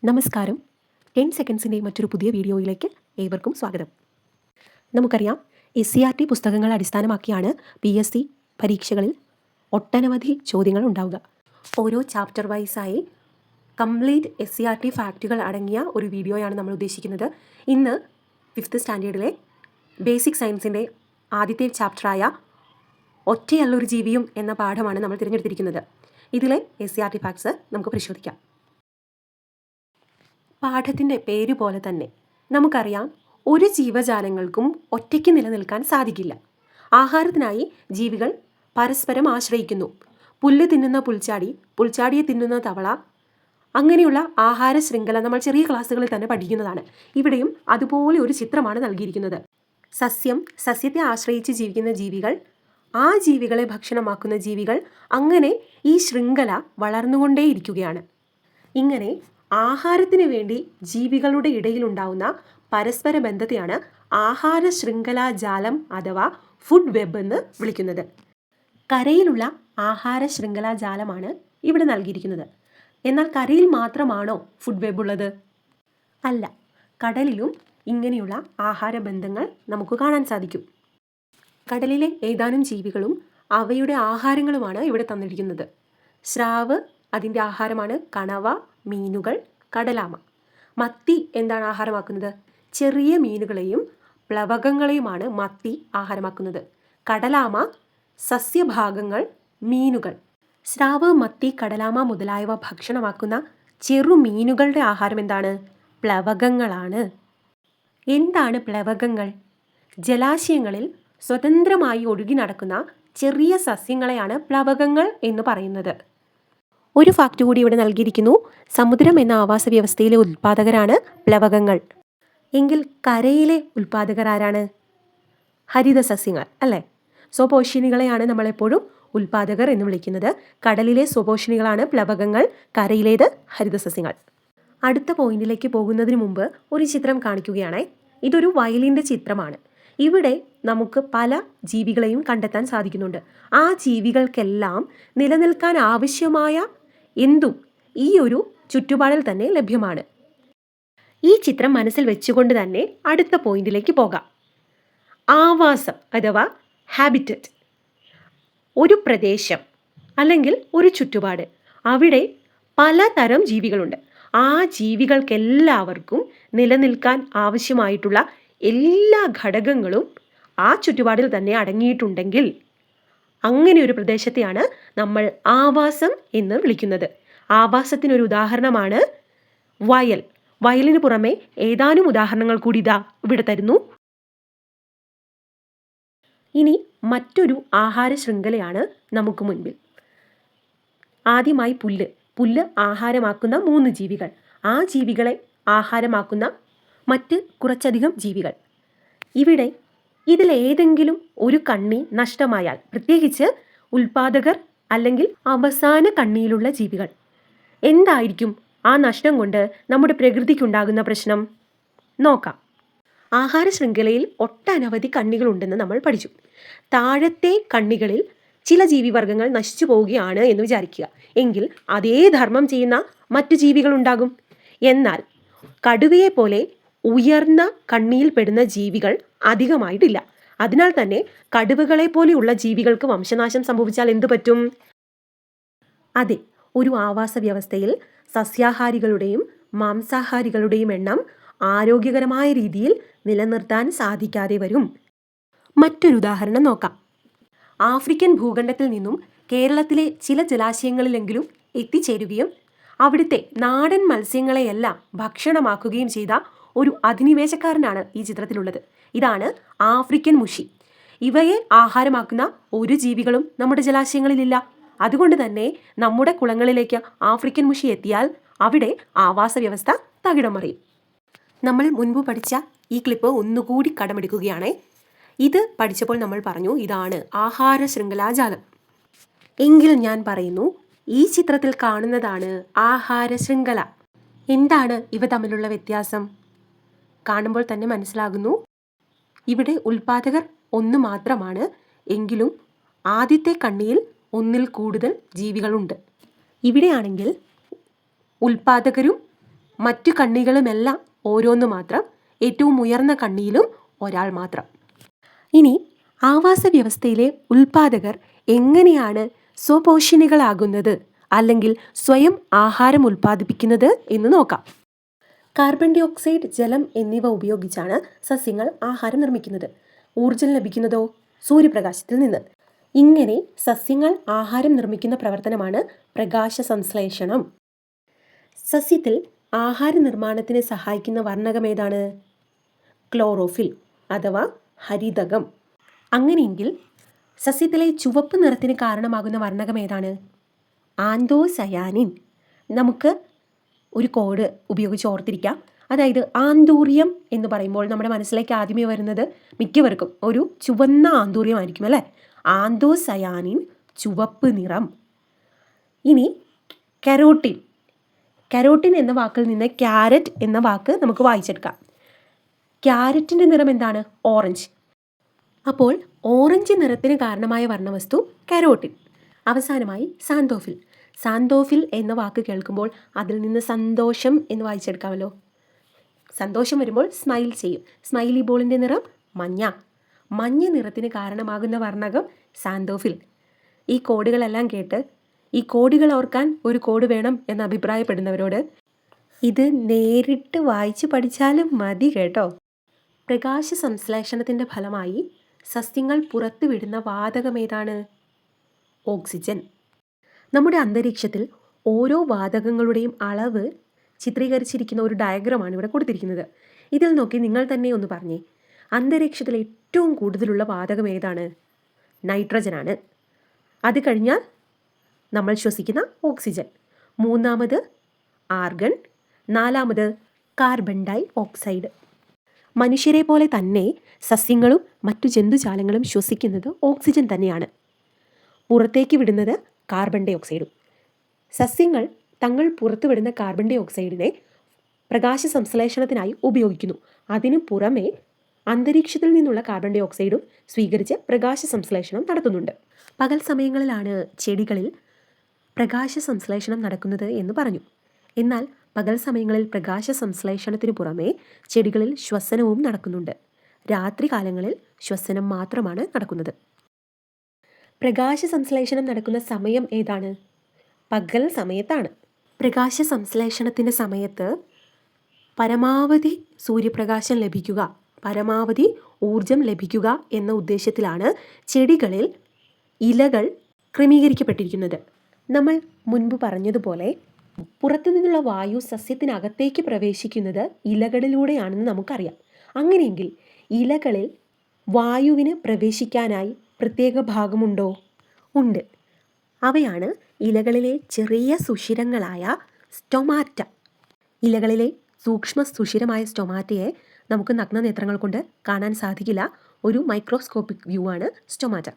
നമസ്കാരം. 10 സെക്കൻഡ്സിൻ്റെ മറ്റൊരു പുതിയ വീഡിയോയിലേക്ക് ഏവർക്കും സ്വാഗതം. നമുക്കറിയാം, SCERT പുസ്തകങ്ങൾ അടിസ്ഥാനമാക്കിയാണ് PSC പരീക്ഷകളിൽ ഒട്ടനവധി ചോദ്യങ്ങൾ ഉണ്ടാവുക. ഓരോ ചാപ്റ്റർ വൈസായി കംപ്ലീറ്റ് SCERT ഫാക്റ്റുകൾ അടങ്ങിയ ഒരു വീഡിയോയാണ് നമ്മൾ ഉദ്ദേശിക്കുന്നത്. ഇന്ന് 5th സ്റ്റാൻഡേർഡിലെ ബേസിക് സയൻസിൻ്റെ ആദ്യത്തെ ചാപ്റ്ററായ ഒറ്റയല്ലൊരു ജീവിയും എന്ന പാഠമാണ് നമ്മൾ തിരഞ്ഞെടുത്തിരിക്കുന്നത്. ഇതിലെ SCERT ഫാക്ട്സ് നമുക്ക് പരിശോധിക്കാം. പാഠത്തിൻ്റെ പേര് പോലെ തന്നെ നമുക്കറിയാം, ഒരു ജീവജാലങ്ങൾക്കും ഒറ്റയ്ക്ക് നിലനിൽക്കാൻ സാധിക്കില്ല. ആഹാരത്തിനായി ജീവികൾ പരസ്പരം ആശ്രയിക്കുന്നു. പുല്ല് തിന്നുന്ന പുൽച്ചാടി, പുൽച്ചാടിയെ തിന്നുന്ന തവള, അങ്ങനെയുള്ള ആഹാര ശൃംഖല നമ്മൾ ചെറിയ ക്ലാസ്സുകളിൽ തന്നെ പഠിക്കുന്നതാണ്. ഇവിടെയും അതുപോലെ ഒരു ചിത്രമാണ് നൽകിയിരിക്കുന്നത്. സസ്യത്തെ ആശ്രയിച്ച് ജീവിക്കുന്ന ജീവികൾ, ആ ജീവികളെ ഭക്ഷണമാക്കുന്ന ജീവികൾ, അങ്ങനെ ഈ ശൃംഖല വളർന്നുകൊണ്ടേയിരിക്കുകയാണ്. ഇങ്ങനെ ആഹാരത്തിന് വേണ്ടി ജീവികളുടെ ഇടയിലുണ്ടാവുന്ന പരസ്പര ബന്ധത്തെയാണ് ആഹാര ശൃംഖലാ ജാലം അഥവാ ഫുഡ് വെബ് എന്ന് വിളിക്കുന്നത്. കരയിലുള്ള ആഹാര ശൃംഖലാ ജാലമാണ് ഇവിടെ നൽകിയിരിക്കുന്നത്. എന്നാൽ കരയിൽ മാത്രമാണോ ഫുഡ് വെബ് ഉള്ളത്? അല്ല, കടലിലും ഇങ്ങനെയുള്ള ആഹാര ബന്ധങ്ങൾ നമുക്ക് കാണാൻ സാധിക്കും. കടലിലെ ഏതാനും ജീവികളും അവയുടെ ആഹാരങ്ങളുമാണ് ഇവിടെ തന്നിരിക്കുന്നത്. സ്രാവ് അതിൻ്റെ ആഹാരമാണ് കണവ, മീനുകൾ, കടലാമ. മത്തി എന്താണ് ആഹാരമാക്കുന്നത്? ചെറിയ മീനുകളെയും പ്ലവകങ്ങളെയുമാണ് മത്തി ആഹാരമാക്കുന്നത്. കടലാമ സസ്യഭാഗങ്ങൾ, മീനുകൾ. സ്രാവ്, മത്തി, കടലാമ മുതലായവ ഭക്ഷണമാക്കുന്ന ചെറു മീനുകളുടെ ആഹാരം എന്താണ്? പ്ലവകങ്ങളാണ്. എന്താണ് പ്ലവകങ്ങൾ? ജലാശയങ്ങളിൽ സ്വതന്ത്രമായി ഒഴുകി നടക്കുന്ന ചെറിയ സസ്യങ്ങളെയാണ് പ്ലവകങ്ങൾ എന്ന് പറയുന്നത്. ഒരു ഫാക്റ്റ് കൂടി ഇവിടെ നൽകിയിരിക്കുന്നു. സമുദ്രം എന്ന ആവാസ വ്യവസ്ഥയിലെ ഉൽപ്പാദകരാണ് പ്ലവകങ്ങൾ. എങ്കിൽ കരയിലെ ഉൽപ്പാദകർ ആരാണ്? ഹരിത സസ്യങ്ങൾ അല്ലേ? സ്വപോഷിണികളെയാണ് നമ്മളെപ്പോഴും ഉൽപ്പാദകർ എന്ന് വിളിക്കുന്നത്. കടലിലെ സ്വപോഷിണികളാണ് പ്ലവകങ്ങൾ, കരയിലേത് ഹരിത സസ്യങ്ങൾ. അടുത്ത പോയിന്റിലേക്ക് പോകുന്നതിന് മുമ്പ് ഒരു ചിത്രം കാണിക്കുകയാണ്. ഇതൊരു വയലിൻ്റെ ചിത്രമാണ്. ഇവിടെ നമുക്ക് പല ജീവികളെയും കണ്ടെത്താൻ സാധിക്കുന്നുണ്ട്. ആ ജീവികൾക്കെല്ലാം നിലനിൽക്കാൻ ആവശ്യമായ എന്തും ഈ ഒരു ചുറ്റുപാടിൽ തന്നെ ലഭ്യമാണ്. ഈ ചിത്രം മനസ്സിൽ വെച്ചുകൊണ്ട് തന്നെ അടുത്ത പോയിന്റിലേക്ക് പോകാം. ആവാസം അഥവാ ഹാബിറ്ററ്റ്. ഒരു പ്രദേശം അല്ലെങ്കിൽ ഒരു ചുറ്റുപാട്, അവിടെ പലതരം ജീവികളുണ്ട്. ആ ജീവികൾക്കെല്ലാവർക്കും നിലനിൽക്കാൻ ആവശ്യമായിട്ടുള്ള എല്ലാ ഘടകങ്ങളും ആ ചുറ്റുപാടിൽ തന്നെ അടങ്ങിയിട്ടുണ്ടെങ്കിൽ അങ്ങനെ ഒരു പ്രദേശത്തെയാണ് നമ്മൾ ആവാസം എന്ന് വിളിക്കുന്നത്. ആവാസത്തിനൊരു ഉദാഹരണമാണ് വയൽ. വയലിന് പുറമെ ഏതാനും ഉദാഹരണങ്ങൾ കൂടി ഇതാ ഇവിടെ തരുന്നു. ഇനി മറ്റൊരു ആഹാര ശൃംഖലയാണ് നമുക്ക് മുൻപിൽ. ആദ്യമായി പുല്ല് ആഹാരമാക്കുന്ന 3 ജീവികൾ. ആ ജീവികളെ ആഹാരമാക്കുന്ന മറ്റ് കുറച്ചധികം ജീവികൾ. ഇവിടെ ഇതിലേതെങ്കിലും ഒരു കണ്ണി നഷ്ടമായാൽ, പ്രത്യേകിച്ച് ഉൽപ്പാദകർ അല്ലെങ്കിൽ അവസാന കണ്ണിയിലുള്ള ജീവികൾ, എന്തായിരിക്കും ആ നഷ്ടം കൊണ്ട് നമ്മുടെ പ്രകൃതിക്കുണ്ടാകുന്ന പ്രശ്നം? നോക്കാം. ആഹാര ശൃംഖലയിൽ ഒട്ടനവധി കണ്ണികളുണ്ടെന്ന് നമ്മൾ പഠിച്ചു. താഴത്തെ കണ്ണികളിൽ ചില ജീവിവർഗങ്ങൾ നശിച്ചു പോവുകയാണ് എന്ന് വിചാരിക്കുക. എങ്കിൽ അതേ ധർമ്മം ചെയ്യുന്ന മറ്റു ജീവികളുണ്ടാകും. എന്നാൽ കടുവയെ പോലെ ഉയർന്ന കണ്ണിയിൽ പെടുന്ന ജീവികൾ അധികമായിട്ടില്ല. അതിനാൽ തന്നെ കടുവകളെ പോലെയുള്ള ജീവികൾക്ക് വംശനാശം സംഭവിച്ചാൽ എന്തു പറ്റും? അതെ, ഒരു ആവാസ വ്യവസ്ഥയിൽ സസ്യാഹാരികളുടെയും മാംസാഹാരികളുടെയും എണ്ണം ആരോഗ്യകരമായ രീതിയിൽ നിലനിർത്താൻ സാധിക്കാതെ വരും. മറ്റൊരു ഉദാഹരണം നോക്കാം. ആഫ്രിക്കൻ ഭൂഖണ്ഡത്തിൽ നിന്നും കേരളത്തിലെ ചില ജലാശയങ്ങളിലെങ്കിലും എത്തിച്ചേരുകയും അവിടുത്തെ നാടൻ മത്സ്യങ്ങളെയെല്ലാം ഭക്ഷണമാക്കുകയും ചെയ്ത ഒരു അധിനിവേശക്കാരനാണ് ഈ ചിത്രത്തിലുള്ളത്. ഇതാണ് ആഫ്രിക്കൻ മുഷി. ഇവയെ ആഹാരമാക്കുന്ന ഒരു ജീവികളും നമ്മുടെ ജലാശയങ്ങളിലില്ല. അതുകൊണ്ട് തന്നെ നമ്മുടെ കുളങ്ങളിലേക്ക് ആഫ്രിക്കൻ മുഷി എത്തിയാൽ അവിടെ ആവാസ വ്യവസ്ഥ തകിടം മറിയും. നമ്മൾ മുൻപ് പഠിച്ച ഈ ക്ലിപ്പ് ഒന്നുകൂടി കടമെടുക്കുകയാണ്. ഇത് പഠിച്ചപ്പോൾ നമ്മൾ പറഞ്ഞു, ഇതാണ് ആഹാര ശൃംഖലാജാലം. എങ്കിൽ ഞാൻ പറയുന്നു, ഈ ചിത്രത്തിൽ കാണുന്നതാണ് ആഹാര ശൃംഖല. എന്താണ് ഇവ തമ്മിലുള്ള വ്യത്യാസം? കാണുമ്പോൾ തന്നെ മനസ്സിലാകുന്നു. ഇവിടെ ഉൽപ്പാദകർ ഒന്ന് മാത്രമാണ്. എങ്കിലും ആദ്യത്തെ കണ്ണിയിൽ ഒന്നിൽ കൂടുതൽ ജീവികളുണ്ട്. ഇവിടെയാണെങ്കിൽ ഉൽപ്പാദകരും മറ്റു കണ്ണികളുമെല്ലാം ഓരോന്ന് മാത്രം, ഏറ്റവും ഉയർന്ന കണ്ണിയിലും ഒരാൾ മാത്രം. ഇനി ആവാസ വ്യവസ്ഥയിലെ ഉൽപാദകർ എങ്ങനെയാണ് സ്വപോഷിണികളാകുന്നത് അല്ലെങ്കിൽ സ്വയം ആഹാരം ഉൽപ്പാദിപ്പിക്കുന്നത് എന്ന് നോക്കാം. കാർബൺ ഡൈ ഓക്സൈഡ്, ജലം എന്നിവ ഉപയോഗിച്ചാണ് സസ്യങ്ങൾ ആഹാരം നിർമ്മിക്കുന്നത്. ഊർജം ലഭിക്കുന്നതോ സൂര്യപ്രകാശത്തിൽ നിന്ന്. ഇങ്ങനെ സസ്യങ്ങൾ ആഹാരം നിർമ്മിക്കുന്ന പ്രവർത്തനമാണ് പ്രകാശ സംശ്ലേഷണം. സസ്യത്തിൽ ആഹാര നിർമ്മാണത്തിന് സഹായിക്കുന്ന വർണ്ണകം ഏതാണ്? ക്ലോറോഫിൽ അഥവാ ഹരിതകം. അങ്ങനെയെങ്കിൽ സസ്യത്തിലെ ചുവപ്പ് നിറത്തിന് കാരണമാകുന്ന വർണ്ണകം ഏതാണ്? ആന്തോസയാനിൻ. നമുക്ക് ഒരു കോഡ് ഉപയോഗിച്ച് ഓർത്തിരിക്കാം. അതായത് ആന്തൂറിയം എന്ന് പറയുമ്പോൾ നമ്മുടെ മനസ്സിലേക്ക് ആദ്യമേ വരുന്നത് മിക്കവർക്കും ഒരു ചുവന്ന ആന്തൂര്യമായിരിക്കും അല്ലേ? ആന്തോസയാനിൻ, ചുവപ്പ് നിറം. ഇനി കരോട്ടിൻ. കരോട്ടിൻ എന്ന വാക്കിൽ നിന്ന് ക്യാരറ്റ് എന്ന വാക്ക് നമുക്ക് വായിച്ചെടുക്കാം. ക്യാരറ്റിൻ്റെ നിറം എന്താണ്? ഓറഞ്ച്. അപ്പോൾ ഓറഞ്ച് നിറത്തിന് കാരണമായ വർണ്ണവസ്തു കരോട്ടിൻ. അവസാനമായി സാന്തോഫിൽ. സാന്തോഫിൽ എന്ന വാക്ക് കേൾക്കുമ്പോൾ അതിൽ നിന്ന് സന്തോഷം എന്ന് വായിച്ചെടുക്കാമല്ലോ. സന്തോഷം വരുമ്പോൾ സ്മൈൽ ചെയ്യും. സ്മൈലി ബോളിൻ്റെ നിറം മഞ്ഞ. മഞ്ഞ നിറത്തിന് കാരണമാകുന്ന വർണ്ണകം സാന്തോഫിൽ. ഈ കോഡുകളെല്ലാം കേട്ട് ഈ കോഡുകൾ ഓർക്കാൻ ഒരു കോഡ് വേണം എന്ന് അഭിപ്രായപ്പെടുന്നവരോട് ഇത് നേരിട്ട് വായിച്ച് പഠിച്ചാലും മതി കേട്ടോ. പ്രകാശ സംശ്ലേഷണത്തിൻ്റെ ഫലമായി സസ്യങ്ങൾ പുറത്തുവിടുന്ന വാതകമേതാണ്? ഓക്സിജൻ. നമ്മുടെ അന്തരീക്ഷത്തിൽ ഓരോ വാതകങ്ങളുടെയും അളവ് ചിത്രീകരിച്ചിരിക്കുന്ന ഒരു ഡയഗ്രമാണ് ഇവിടെ കൊടുത്തിരിക്കുന്നത്. ഇതിൽ നോക്കി നിങ്ങൾ തന്നെ ഒന്ന് പറഞ്ഞേ, അന്തരീക്ഷത്തിൽ ഏറ്റവും കൂടുതലുള്ള വാതകം ഏതാണ്? നൈട്രജനാണ്. അത് കഴിഞ്ഞാൽ നമ്മൾ ശ്വസിക്കുന്ന ഓക്സിജൻ, മൂന്നാമത് ആർഗൺ, നാലാമത് കാർബൺ ഡൈ ഓക്സൈഡ്. മനുഷ്യരെ പോലെ തന്നെ സസ്യങ്ങളും മറ്റു ജന്തുജാലങ്ങളും ശ്വസിക്കുന്നത് ഓക്സിജൻ തന്നെയാണ്. പുറത്തേക്ക് വിടുന്നത് കാർബൺ ഡൈ ഓക്സൈഡും. സസ്യങ്ങൾ തങ്ങൾ പുറത്തുവിടുന്ന കാർബൺ ഡൈ ഓക്സൈഡിനെ പ്രകാശ സംശ്ലേഷണത്തിനായി ഉപയോഗിക്കുന്നു. അതിനു പുറമെ അന്തരീക്ഷത്തിൽ നിന്നുള്ള കാർബൺ ഡൈ ഓക്സൈഡും സ്വീകരിച്ച് പ്രകാശ സംശ്ലേഷണം നടത്തുന്നുണ്ട്. പകൽ സമയങ്ങളിലാണ് ചെടികളിൽ പ്രകാശ സംശ്ലേഷണം നടക്കുന്നത് എന്ന് പറഞ്ഞു. എന്നാൽ പകൽ സമയങ്ങളിൽ പ്രകാശ സംശ്ലേഷണത്തിന് പുറമെ ചെടികളിൽ ശ്വസനവും നടക്കുന്നുണ്ട്. രാത്രി കാലങ്ങളിൽ ശ്വസനം മാത്രമാണ് നടക്കുന്നത്. പ്രകാശ സംശ്ലേഷണം നടക്കുന്ന സമയം ഏതാണ്? പകൽ സമയത്താണ്. പ്രകാശ സംശ്ലേഷണത്തിൻ്റെ സമയത്ത് പരമാവധി സൂര്യപ്രകാശം ലഭിക്കുക, പരമാവധി ഊർജം ലഭിക്കുക എന്ന ഉദ്ദേശത്തിലാണ് ചെടികളിൽ ഇലകൾ ക്രമീകരിക്കപ്പെട്ടിരിക്കുന്നത്. നമ്മൾ മുൻപ് പറഞ്ഞതുപോലെ പുറത്തു നിന്നുള്ള വായു സസ്യത്തിനകത്തേക്ക് പ്രവേശിക്കുന്നത് ഇലകളിലൂടെയാണെന്ന് നമുക്കറിയാം. അങ്ങനെയെങ്കിൽ ഇലകളിൽ വായുവിന് പ്രവേശിക്കാനായി പ്രത്യേക ഭാഗമുണ്ടോ? ഉണ്ട്. അവയാണ് ഇലകളിലെ ചെറിയ സുഷിരങ്ങളായ സ്റ്റൊമാറ്റ. ഇലകളിലെ സൂക്ഷ്മ സുഷിരമായ സ്റ്റൊമാറ്റയെ നമുക്ക് നഗ്നനേത്രങ്ങൾ കൊണ്ട് കാണാൻ സാധിക്കില്ല. ഒരു മൈക്രോസ്കോപ്പിക് വ്യൂ ആണ് സ്റ്റൊമാറ്റ.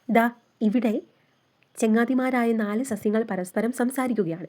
ദാ ഇവിടെ ചങ്ങാതിമാരായ 4 സസ്യങ്ങൾ പരസ്പരം സംസാരിക്കുകയാണ്.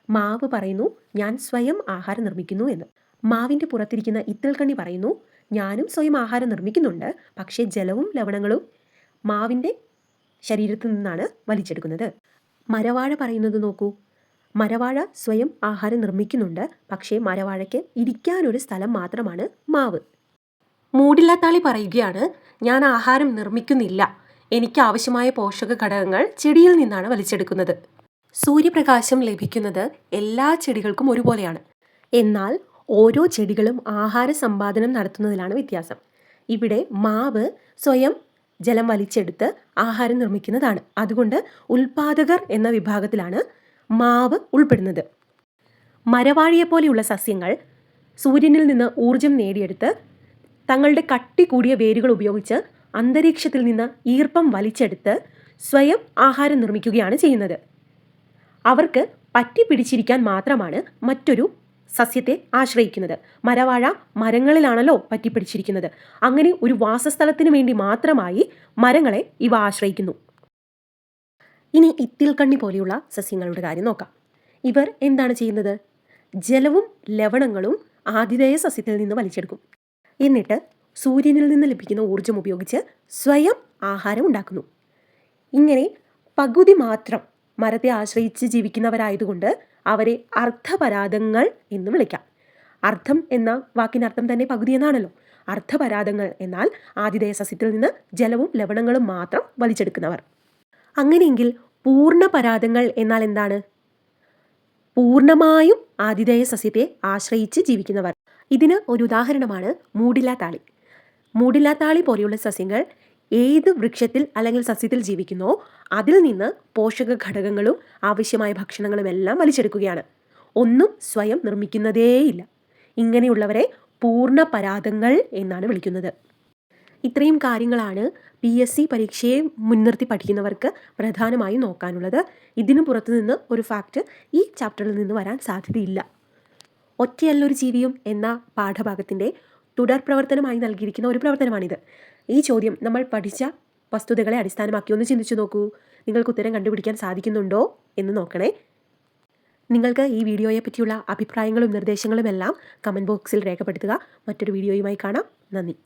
മാവ് പറയുന്നു, ഞാൻ സ്വയം ആഹാരം നിർമ്മിക്കുന്നു എന്ന്. മാവിൻ്റെ പുറത്തിരിക്കുന്ന ഇത്തിൽക്കണ്ണി പറയുന്നു, ഞാനും സ്വയം ആഹാരം നിർമ്മിക്കുന്നുണ്ട്, പക്ഷേ ജലവും ലവണങ്ങളും മാവിൻ്റെ ശരീരത്തിൽ നിന്നാണ് വലിച്ചെടുക്കുന്നത്. മരവാഴ പറയുന്നത് നോക്കൂ, മരവാഴ സ്വയം ആഹാരം നിർമ്മിക്കുന്നുണ്ട്, പക്ഷേ മരവാഴയ്ക്ക് ഇരിക്കാനൊരു സ്ഥലം മാത്രമാണ് മാവ്. മൂടില്ലാത്താളി പറയുകയാണ്, ഞാൻ ആഹാരം നിർമ്മിക്കുന്നില്ല, എനിക്ക് ആവശ്യമായ പോഷക ഘടകങ്ങൾ ചെടിയിൽ നിന്നാണ് വലിച്ചെടുക്കുന്നത്. സൂര്യപ്രകാശം ലഭിക്കുന്നത് എല്ലാ ചെടികൾക്കും ഒരുപോലെയാണ്. എന്നാൽ ഓരോ ചെടികളും ആഹാര സമ്പാദനം നടത്തുന്നതിലാണ് വ്യത്യാസം. ഇവിടെ മാവ് സ്വയം ജലം വലിച്ചെടുത്ത് ആഹാരം നിർമ്മിക്കുന്നതാണ്. അതുകൊണ്ട് ഉൽപാദകർ എന്ന വിഭാഗത്തിലാണ് മാവ് ഉൾപ്പെടുന്നത്. മരവാഴിയെപ്പോലെയുള്ള സസ്യങ്ങൾ സൂര്യനിൽ നിന്ന് ഊർജം നേടിയെടുത്ത് തങ്ങളുടെ കട്ടി കൂടിയ വേരുകൾ ഉപയോഗിച്ച് അന്തരീക്ഷത്തിൽ നിന്ന് ഈർപ്പം വലിച്ചെടുത്ത് സ്വയം ആഹാരം നിർമ്മിക്കുകയാണ് ചെയ്യുന്നത്. അവർക്ക് പറ്റിപ്പിടിച്ചിരിക്കാൻ മാത്രമാണ് മറ്റൊരു സസ്യത്തെ ആശ്രയിക്കുന്നത്. മരവാഴ മരങ്ങളിലാണല്ലോ പറ്റിപ്പിടിച്ചിരിക്കുന്നത്. അങ്ങനെ ഒരു വാസസ്ഥലത്തിന് വേണ്ടി മാത്രമായി മരങ്ങളെ ഇവ ആശ്രയിക്കുന്നു. ഇനി ഇത്തിൽക്കണ്ണി പോലെയുള്ള സസ്യങ്ങളുടെ കാര്യം നോക്കാം. ഇവർ എന്താണ് ചെയ്യുന്നത്? ജലവും ലവണങ്ങളും ആതിഥേയ സസ്യത്തിൽ നിന്ന് വലിച്ചെടുക്കും. എന്നിട്ട് സൂര്യനിൽ നിന്ന് ലഭിക്കുന്ന ഊർജം ഉപയോഗിച്ച് സ്വയം ആഹാരം ഉണ്ടാക്കുന്നു. ഇങ്ങനെ പകുതി മാത്രം മരത്തെ ആശ്രയിച്ച് ജീവിക്കുന്നവരായതുകൊണ്ട് അവരെ അർദ്ധപരാദങ്ങൾ എന്ന് വിളിക്കാം. അർദ്ധം എന്ന വാക്കിനർത്ഥം തന്നെ പകുതി എന്നാണല്ലോ. അർദ്ധപരാദങ്ങൾ എന്നാൽ ആതിഥേയ സസ്യത്തിൽ നിന്ന് ജലവും ലവണങ്ങളും മാത്രം വലിച്ചെടുക്കുന്നവർ. അങ്ങനെയെങ്കിൽ പൂർണ്ണപരാദങ്ങൾ എന്നാൽ എന്താണ്? പൂർണ്ണമായും ആതിഥേയ സസ്യത്തെ ആശ്രയിച്ച് ജീവിക്കുന്നവർ. ഇതിന് ഒരു ഉദാഹരണമാണ് മൂടില്ലാത്താളി. മൂടില്ലാത്താളി പോലെയുള്ള സസ്യങ്ങൾ ഏത് വൃക്ഷത്തിൽ അല്ലെങ്കിൽ സസ്യത്തിൽ ജീവിക്കുന്നോ അതിൽ നിന്ന് പോഷക ഘടകങ്ങളും ആവശ്യമായ ഭക്ഷണങ്ങളും എല്ലാം വലിച്ചെടുക്കുകയാണ്. ഒന്നും സ്വയം നിർമ്മിക്കുന്നതേയില്ല. ഇങ്ങനെയുള്ളവരെ പൂർണ്ണപരാദങ്ങൾ എന്നാണ് വിളിക്കുന്നത്. ഇത്രയും കാര്യങ്ങളാണ് PSC പരീക്ഷയെ മുൻനിർത്തി പഠിക്കുന്നവർക്ക് പ്രധാനമായും നോക്കാനുള്ളത്. ഇതിനു പുറത്തു നിന്ന് ഒരു ഫാക്റ്റ് ഈ ചാപ്റ്ററിൽ നിന്ന് വരാൻ സാധ്യതയില്ല. ഒറ്റയല്ലൊരു ജീവിയും എന്ന പാഠഭാഗത്തിൻ്റെ തുടർ പ്രവർത്തനമായി നൽകിയിരിക്കുന്ന ഒരു പ്രവർത്തനമാണിത്. ഈ ചോദ്യം നമ്മൾ പഠിച്ച വസ്തുതകളെ അടിസ്ഥാനമാക്കി ഒന്ന് ചിന്തിച്ചു നോക്കൂ. നിങ്ങൾക്ക് ഉത്തരം കണ്ടുപിടിക്കാൻ സാധിക്കുന്നുണ്ടോ എന്ന് നോക്കണേ. നിങ്ങൾക്ക് ഈ വീഡിയോയെ പറ്റിയുള്ള അഭിപ്രായങ്ങളും നിർദ്ദേശങ്ങളും എല്ലാം കമൻറ്റ് ബോക്സിൽ രേഖപ്പെടുത്തുക. മറ്റൊരു വീഡിയോയുമായി കാണാം. നന്ദി.